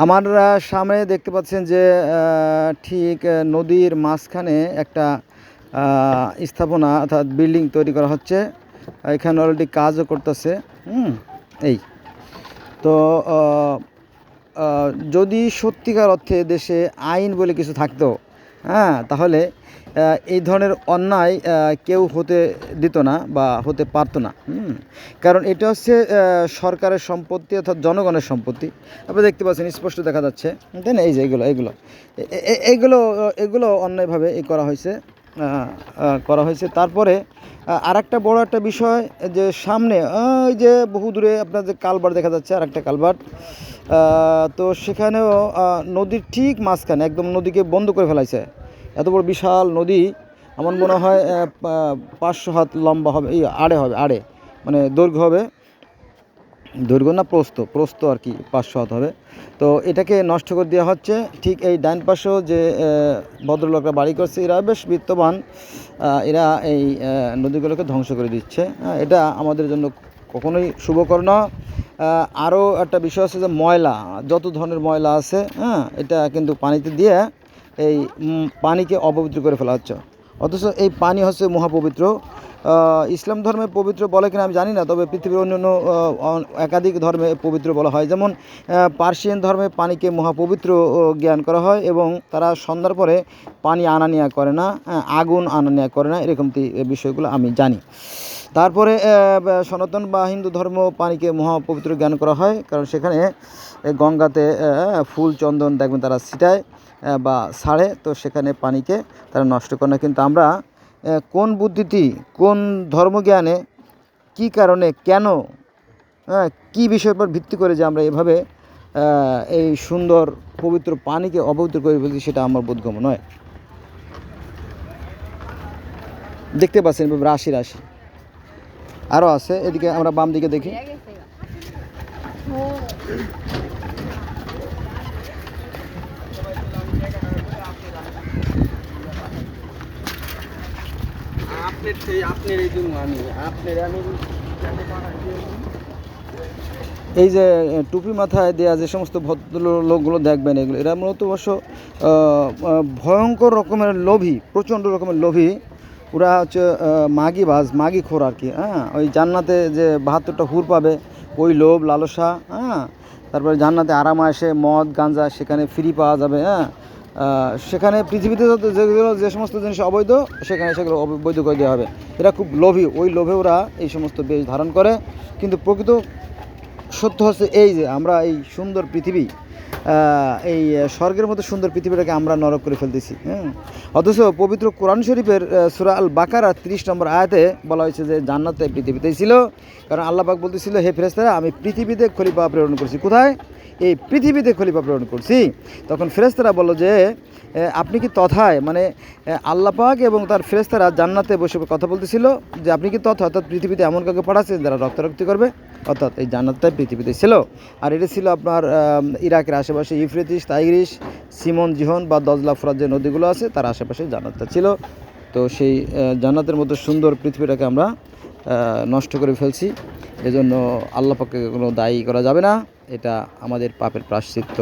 আমার সামনে দেখতে পাচ্ছেন যে ঠিক নদীর মাঝখানে একটা স্থাপনা অর্থাৎ বিল্ডিং তৈরি করা হচ্ছে। এখানে অলরেডি কাজও করতেছে। এই তো যদি সত্যিকার অর্থে দেশে আইন বলে কিছু থাকতো, তাহলে এই ধরনের অন্যায় কেউ হতে দিত না বা হতে পারতো না। কারণ এটা হচ্ছে সরকারের সম্পত্তি অর্থাৎ জনগণের সম্পত্তি। আপনি দেখতে পাচ্ছেন, স্পষ্ট দেখা যাচ্ছে, তাই না? এই যে এগুলো এগুলো এগুলো এগুলো অন্যায়ভাবে করা হয়েছে। তারপরে আরেকটা বড় একটা বিষয়, যে সামনে ওই যে বহু দূরে আপনার যে কালভার্ট দেখা যাচ্ছে, আরেকটা কালভার্ট, তো সেখানেও নদীর ঠিক মাঝখানে একদম নদীকে বন্ধ করে ফেলাইছে। এত বড় বিশাল নদী, আমার মনে হয় 500 হাত লম্বা হবে, আড়ে মানে দৈর্ঘ্য হবে, দৈর্ঘ্য না প্রস্থ আর কি 500 হাত হবে। তো এটাকে নষ্ট করে দেওয়া হচ্ছে। ঠিক এই ডাইন পাশেও যে ভদ্রলোকরা বাড়ি করছে, এরা বেশ বিত্তবান, এরা এই নদীগুলোকে ধ্বংস করে দিচ্ছে। এটা আমাদের জন্য কখনোই শুভকর না। আরও একটা বিষয় আছে যে ময়লা, যত ধরনের ময়লা আছে, এটা কিন্তু পানিতে দিয়ে এই পানিকে অপবিত্র করে ফেলা হচ্ছে। অথচ এই পানি হচ্ছে মহাপবিত্র। ইসলাম ধর্মে পবিত্র বলে কিনা আমি জানি না, তবে পৃথিবীর অন্যান্য একাধিক ধর্মে পবিত্র বলা হয়। যেমন পার্সিয়ান ধর্মে পানিকে মহাপবিত্র জ্ঞান করা হয়, এবং তারা সন্ধ্যার পরে পানি আনা নেওয়া করে না, আগুন আনা নেওয়া করে না, এরকম বিষয়গুলো আমি জানি। তারপরে সনাতন বা হিন্দু ধর্ম পানিকে মহাপবিত্র জ্ঞান করা হয়, কারণ সেখানে গঙ্গাতে ফুল চন্দন দেখবেন তারা ছিটায় বা ছাড়ে, তো সেখানে পানিকে তারা নষ্ট করে না। কিন্তু আমরা কোন বুদ্ধিটি, কোন ধর্মজ্ঞানে, কি কারণে, কেন, কী বিষয়ের উপর ভিত্তি করে যে আমরা এভাবে এই সুন্দর পবিত্র পানিকে অপবিত্র করে ফেলছি, সেটা আমার বোধগম্য নয়। দেখতে পাচ্ছেন রাশি রাশি আরও আছে। এদিকে আমরা বাম দিকে দেখি, এই যে টুপি মাথায় দেওয়া যে সমস্ত ভদ্রলোকগুলো দেখবেন, এরা মূলত অবশ্য ভয়ঙ্কর রকমের লোভী, প্রচণ্ড রকমের লোভী। ওরা হচ্ছে মাগিখোর আর কি। ওই জান্নাতে যে 72টা হুর পাবে, ওই লোভ লালসা। তারপরে জান্নাতে আরাম আসে, মদ গাঁজা সেখানে ফ্রি পাওয়া যাবে। সেখানে পৃথিবীতে যে সমস্ত জিনিস অবৈধ, সেখানে সেগুলো অবৈধ করে দেওয়া হবে। এরা খুব লোভী, ওই লোভে ওরা এই সমস্ত বেশ ধারণ করে। কিন্তু প্রকৃত সত্য হচ্ছে এই যে আমরা এই সুন্দর পৃথিবী, এই স্বর্গের মতো সুন্দর পৃথিবীটাকে আমরা নরক করে ফেলতেছি। অথচ পবিত্র কোরআন শরীফের সূরা আল বাকারা 30 নম্বর আয়াতে বলা হয়েছে যে জান্নাত পৃথিবীতেই ছিল। কারণ আল্লাহ পাক বলতেছিল, হে ফেরেশতারা, আমি পৃথিবীতে খলিফা প্রেরণ করছি। কোথায়? এই পৃথিবীতে খলিফা প্রেরণ করছি। তখন ফেরেশতারা বলল যে আপনি কি তথায়, মানে আল্লাহ পাক এবং তার ফেরেশতারা জান্নাতে বসে কথা বলতেছিল যে আপনি কি তথা, অর্থাৎ পৃথিবীতে এমন কাউকে পাঠাচ্ছেন যারা রক্তারক্তি করবে, অর্থাৎ এই জান্নাতটাই পৃথিবীতে ছিল। আর এটা ছিল আপনার ইরাকের আশেপাশে ইউফ্রেটিস, টাইগ্রিস, সিমন, জিহন বা দজলা, ফোরাত যে নদীগুলো আছে তার আশেপাশে জান্নাতটা ছিল। তো সেই জান্নাতের মতো সুন্দর পৃথিবীটাকে আমরা নষ্ট করে ফেলছি। এজন্য আল্লাহ পাককে কোনো দায়ী করা যাবে না, এটা আমাদের পাপের প্রায়শ্চিত্ত।